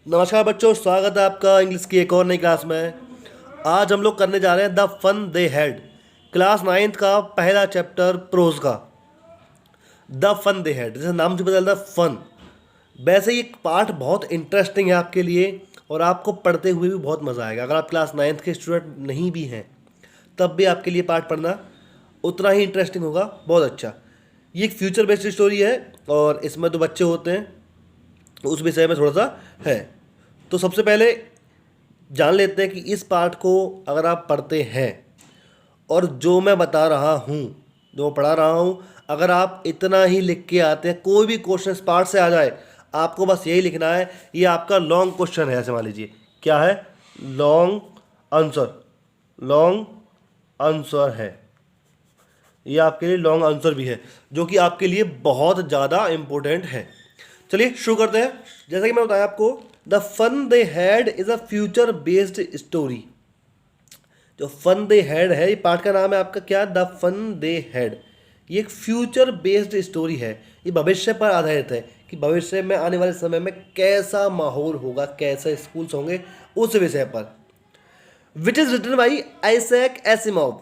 नमस्कार बच्चों, स्वागत है आपका इंग्लिश की एक और नई क्लास में। आज हम लोग करने जा रहे हैं the fun they had, class ninth का पहला चैप्टर प्रोज का। द फन दे हैड, जैसे नाम से पता चलता है फन। वैसे ये पार्ट बहुत इंटरेस्टिंग है आपके लिए और आपको पढ़ते हुए भी बहुत मज़ा आएगा। अगर आप क्लास नाइन्थ के स्टूडेंट नहीं भी हैं तब भी आपके लिए पार्ट पढ़ना उतना ही इंटरेस्टिंग होगा, बहुत अच्छा। ये एक फ्यूचर बेस्ड स्टोरी है और इसमें दो बच्चे होते हैं, उस विषय में थोड़ा सा है। तो सबसे पहले जान लेते हैं कि इस पार्ट को अगर आप पढ़ते हैं और जो मैं बता रहा हूँ, जो पढ़ा रहा हूँ, अगर आप इतना ही लिख के आते हैं, कोई भी क्वेश्चन इस पार्ट से आ जाए, आपको बस यही लिखना है। ये आपका लॉन्ग क्वेश्चन है, ऐसे मान लीजिए क्या है, लॉन्ग आंसर। लॉन्ग आंसर है, ये आपके लिए लॉन्ग आंसर भी है, जो कि आपके लिए बहुत ज़्यादा इम्पोर्टेंट है। चलिए शुरू करते हैं। जैसा कि मैं बताया आपको, the fun they had is a future based story. जो फन दे हैड है, ये पार्ट का नाम है आपका क्या, द फन दे हैड। ये एक फ्यूचर बेस्ड स्टोरी है, ये भविष्य पर आधारित है कि भविष्य में आने वाले समय में कैसा माहौल होगा, कैसे स्कूल्स होंगे, उस विषय पर। Which is written by Isaac Asimov,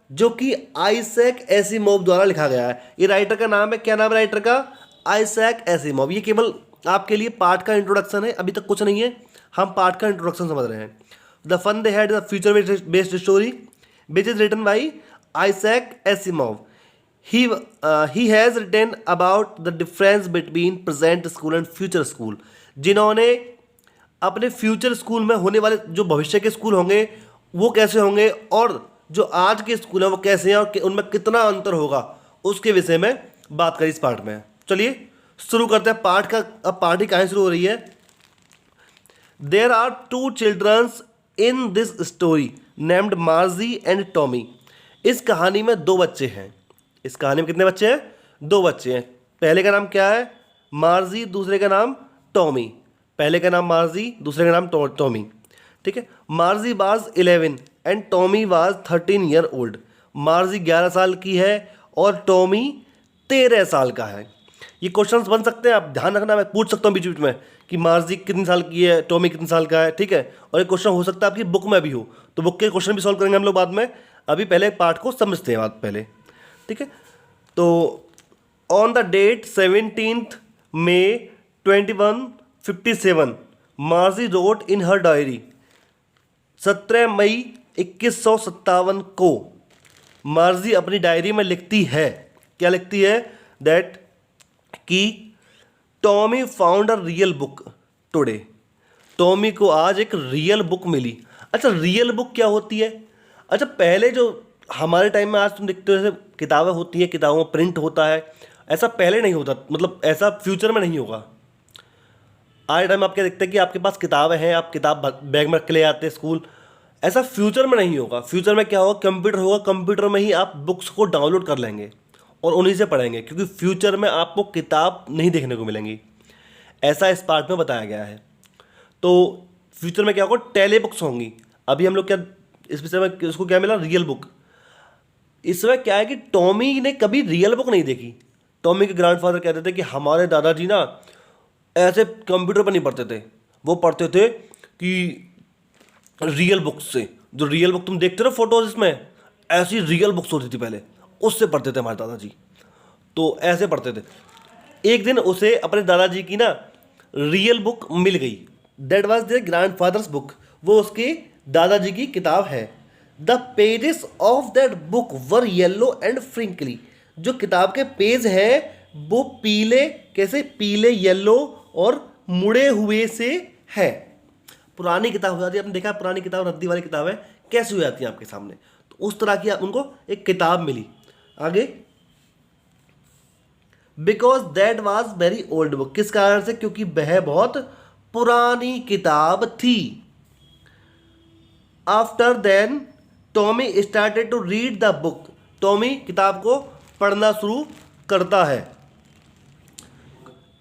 जो कि आइजैक एसिमोव द्वारा लिखा गया है। ये राइटर का नाम है, क्या नाम है राइटर का, आइजैक एसिमोव। ये केवल आपके लिए पार्ट का इंट्रोडक्शन है, अभी तक कुछ नहीं है, हम पार्ट का इंट्रोडक्शन समझ रहे हैं। The fun they had the future based story which is written by Isaac Asimov. He has written about the difference between present school and future school, जिन्होंने अपने फ्यूचर स्कूल में होने वाले जो भविष्य के स्कूल होंगे वो कैसे होंगे और जो आज के स्कूल हैं वो कैसे हैं और उनमें कितना अंतर होगा, उसके विषय में बात करी इस पार्ट में। चलिए शुरू करते हैं पार्ट का। अब पार्ट की कहानी शुरू हो रही है। There are two childrens in this story named Margie and Tommy. इस कहानी में दो बच्चे हैं। इस कहानी में कितने बच्चे हैं, दो बच्चे हैं। पहले का नाम क्या है, मार्जी, दूसरे का नाम टॉमी। पहले का नाम मार्जी, दूसरे का नाम टॉमी, ठीक है। मार्जी was 11 and Tommy was 13 year old. मार्जी 11 साल की है और टॉमी 13 साल का है। ये क्वेश्चंस बन सकते हैं, आप ध्यान रखना, मैं पूछ सकता हूँ बीच बीच में कि मार्जी कितनी साल की है, टॉमी कितने साल का है, ठीक है। और ये क्वेश्चन हो सकता है आपकी बुक में भी हो, तो बुक के क्वेश्चन भी सॉल्व करेंगे हम लोग बाद में। अभी पहले पार्ट को समझते हैं बात पहले, ठीक है। तो on the date 17 May 2157 Margie wrote in her diary. 17 मई 2157 को मार्जी अपनी डायरी में लिखती है, क्या लिखती है, दैट कि Tommy found a real book today. Tommy को आज एक रियल बुक मिली। अच्छा, रियल बुक क्या होती है? अच्छा, पहले जो हमारे टाइम में, आज तुम देखते हो जैसे किताबें होती हैं, किताबों में प्रिंट होता है, ऐसा पहले नहीं होता, मतलब ऐसा फ्यूचर में नहीं होगा। आज टाइम आप क्या देखते हैं कि आपके पास किताबें हैं, आप किताब बैग में रख के ले आते हैं स्कूल। ऐसा फ्यूचर में नहीं होगा। फ्यूचर में क्या होगा, कंप्यूटर होगा, कंप्यूटर में ही आप बुक्स को डाउनलोड कर लेंगे और उन्हीं से पढ़ेंगे, क्योंकि फ्यूचर में आपको किताब नहीं देखने को मिलेंगी, ऐसा इस पार्ट में बताया गया है। तो फ्यूचर में क्या होगा, टेली बुक्स होंगी। अभी हम लोग क्या इस विषय में, उसको क्या मिला, रियल बुक। इसमें क्या है कि टॉमी ने कभी रियल बुक नहीं देखी। टॉमी के ग्रैंडफादर कहते थे कि हमारे दादाजी ना ऐसे कंप्यूटर पर नहीं पढ़ते थे, वो पढ़ते थे कि रियल बुक्स से। जो रियल बुक तुम देखते हो फोटोज, इसमें ऐसी रियल बुक्स होती थी पहले, उससे पढ़ते थे हमारे दादाजी, तो ऐसे पढ़ते थे। एक दिन उसे अपने दादाजी की ना रियल बुक मिल गई। That was their grandfather's book, वो उसके दादाजी की किताब है। The pages of that book were yellow and wrinkly. जो किताब के पेज हैं वो पीले, कैसे, पीले, येलो और मुड़े हुए से है। पुरानी किताब हो जाती है, आपने देखा पुरानी किताब, रद्दी वाली किताबें कैसी हो जाती है आपके सामने, तो उस तरह की उनको एक किताब मिली। आगे, because that was very old book. किस कारण से, क्योंकि वह बहुत पुरानी किताब थी। After then Tommy started to read the book. Tommy किताब को पढ़ना शुरू करता है।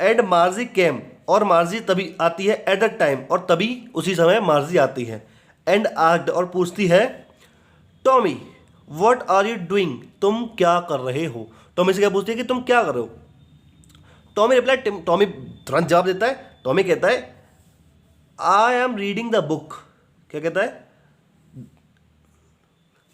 एंड मार्जी केम, और मार्जी तभी आती है, एट द टाइम, और तभी उसी समय मार्जी आती है। एंड आस्क्ड, और पूछती है, Tommy what are you doing, तुम क्या कर रहे हो। टॉमी से क्या पूछती है कि तुम क्या कर रहे हो। टॉमी रिप्लाई, टॉमी तुरंत जवाब देता है। टॉमी कहता है, I am reading the book, क्या कहता है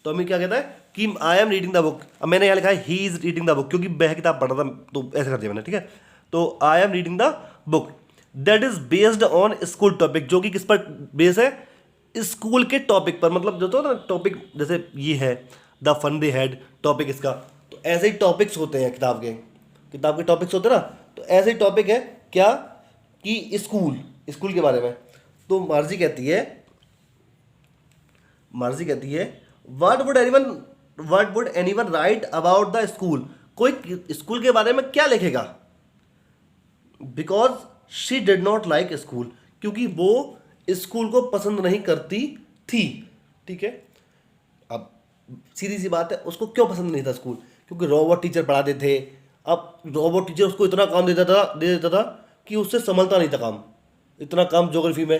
टॉमी, क्या कहता है कि I am reading the book. अब मैंने यहाँ लिखा है he is reading the book, क्योंकि वह किताब पढ़ रहा था, तो ऐसे कर दिया मैंने, ठीक है। तो I am reading the book that is based on school topic, जो कि किस पर बेस है, स्कूल के टॉपिक पर। मतलब जो तो ना टॉपिक, जैसे ये है the fun they had, topic इसका, तो ऐसे ही टॉपिक्स होते हैं किताब के टॉपिक्स होते हैं ना, तो ऐसे ही टॉपिक है क्या कि स्कूल के बारे में। तो मार्जी कहती है what would anyone right about the school, कोई स्कूल के बारे में क्या लिखेगा, because she did not like school, क्योंकि वो स्कूल को पसंद नहीं करती थी, ठीक है। अब सीधी सी बात है, उसको क्यों पसंद नहीं था स्कूल, क्योंकि रोबोट टीचर पढ़ाते थे। अब रोबोट टीचर उसको इतना काम दे देता था कि उससे संभलता नहीं था काम, इतना काम ज्योग्राफी में।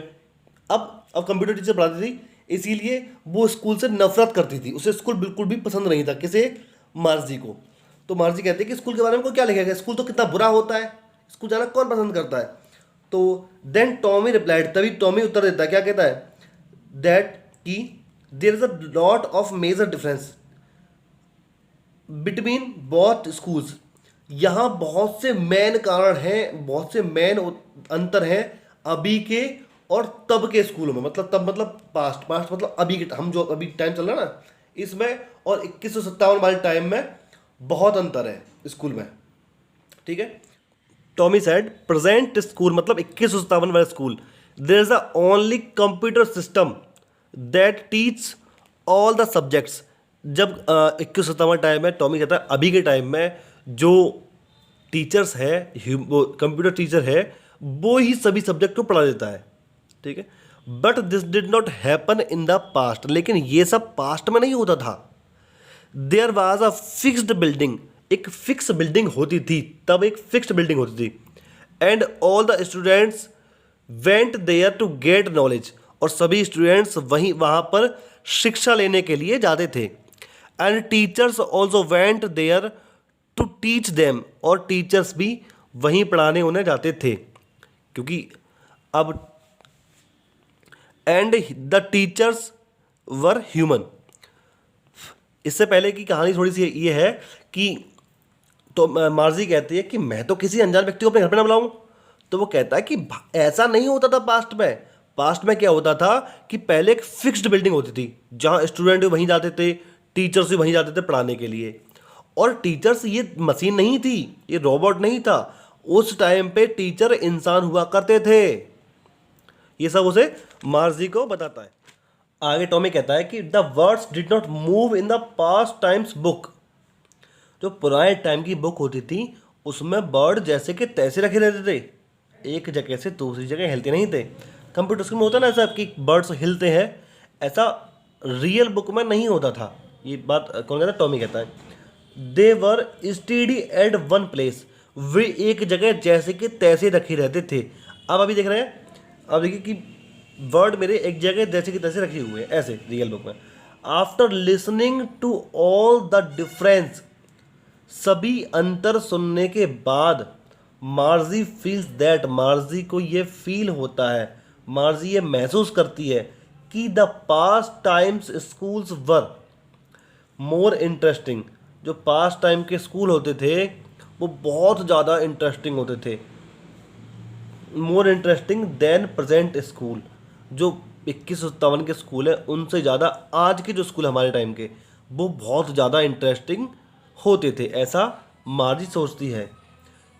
अब कंप्यूटर टीचर पढ़ाती थी, इसीलिए वो स्कूल से नफरत करती थी, उसे स्कूल बिल्कुल भी पसंद नहीं था, किसे, मार्जी को। तो मार्जी कहती है कि स्कूल के बारे में कोई क्या लिखेगा, स्कूल तो कितना बुरा होता है, स्कूल जाना कौन पसंद करता है। तो देन टॉमी रिप्लाइड, तभी टॉमी उत्तर देता है, क्या कहता है, दैट कि there is a lot of major difference between both schools, यहाँ बहुत से मेन कारण हैं, बहुत से मेन अंतर हैं अभी के और तब के स्कूलों में। मतलब पास्ट मतलब अभी के, हम जो अभी टाइम चल रहा है ना इसमें, और 2157 वाले टाइम में बहुत अंतर है स्कूल में, ठीक है। टॉमी सेड प्रेजेंट स्कूल, मतलब 2157 वाला school, there is a only computer system that teach all the subjects. जब 2157 टाइम में, टॉमी कहता है अभी के टाइम में जो टीचर्स है, कंप्यूटर टीचर है, वो ही सभी सब्जेक्ट को पढ़ा देता है, ठीक है। But this did not happen in the past, लेकिन ये सब पास्ट में नहीं होता था। There was a fixed building, एक फिक्स बिल्डिंग होती थी, तब एक फिक्स्ड बिल्डिंग होती थी। And all the students went there to get knowledge, और सभी स्टूडेंट्स वहाँ पर शिक्षा लेने के लिए जाते थे। And teachers also went there to teach them, और टीचर्स भी वहीं पढ़ाने उन्हें जाते थे, क्योंकि अब and the teachers were human. इससे पहले की कहानी थोड़ी सी ये है कि तो मार्जी कहती है कि मैं तो किसी अनजान व्यक्ति को अपने घर पे ना बुलाऊं। तो वो कहता है कि ऐसा नहीं होता था पास्ट में क्या होता था कि पहले एक फिक्स्ड बिल्डिंग होती थी, जहां स्टूडेंट भी वहीं जाते थे, टीचर्स भी वहीं जाते थे पढ़ाने के लिए। और टीचर्स ये मशीन नहीं थी, ये रोबोट नहीं था, उस टाइम पे टीचर इंसान हुआ करते थे। ये सब उसे मार्जी को बताता है। आगे टॉमी कहता है कि the words did not move in the past times book, जो पुराने टाइम की बुक होती थी उसमें वर्ड जैसे कि तैसे रखे रहते थे, एक जगह से दूसरी जगह हिलते नहीं थे। कंप्यूटर्स में होता ना ऐसा कि वर्ड्स हिलते हैं, ऐसा रियल बुक में नहीं होता था। ये बात कौन कहता है, टॉमी कहता है। दे वर स्टेडी एट वन प्लेस, वे एक जगह जैसे कि तैसे रखे रहते थे। अब अभी देख रहे हैं, अब देखिए कि वर्ड मेरे एक जगह जैसे कि तैसे रखे हुए हैं ऐसे रियल बुक में। After listening to all the difference, सभी अंतर सुनने के बाद, मार्जी फील्स दैट, मार्जी को ये फील होता है, मार्जी ये महसूस करती है कि the past times schools were more interesting, जो पास्ट टाइम के स्कूल होते थे वो बहुत ज़्यादा इंटरेस्टिंग होते थे, more interesting than present school, जो 2157 के स्कूल हैं उनसे ज़्यादा आज के जो स्कूल हमारे टाइम के वो बहुत ज़्यादा इंटरेस्टिंग होते थे, ऐसा मार्जी सोचती है।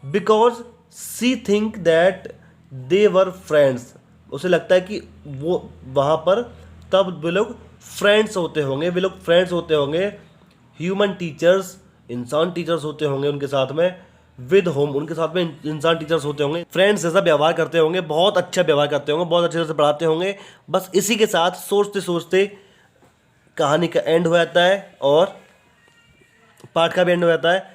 Because she think that they were friends, उसे लगता है कि वो वहाँ पर तब वे लोग फ्रेंड्स होते होंगे, ह्यूमन टीचर्स, इंसान टीचर्स होते होंगे उनके साथ में, विद होम, उनके साथ में इंसान टीचर्स होते होंगे, फ्रेंड्स जैसा व्यवहार करते होंगे, बहुत अच्छा व्यवहार करते होंगे, बहुत अच्छे तरह से पढ़ाते होंगे। बस इसी के साथ सोचते सोचते कहानी का एंड हो जाता है और पाठ का भी एंड हो जाता है।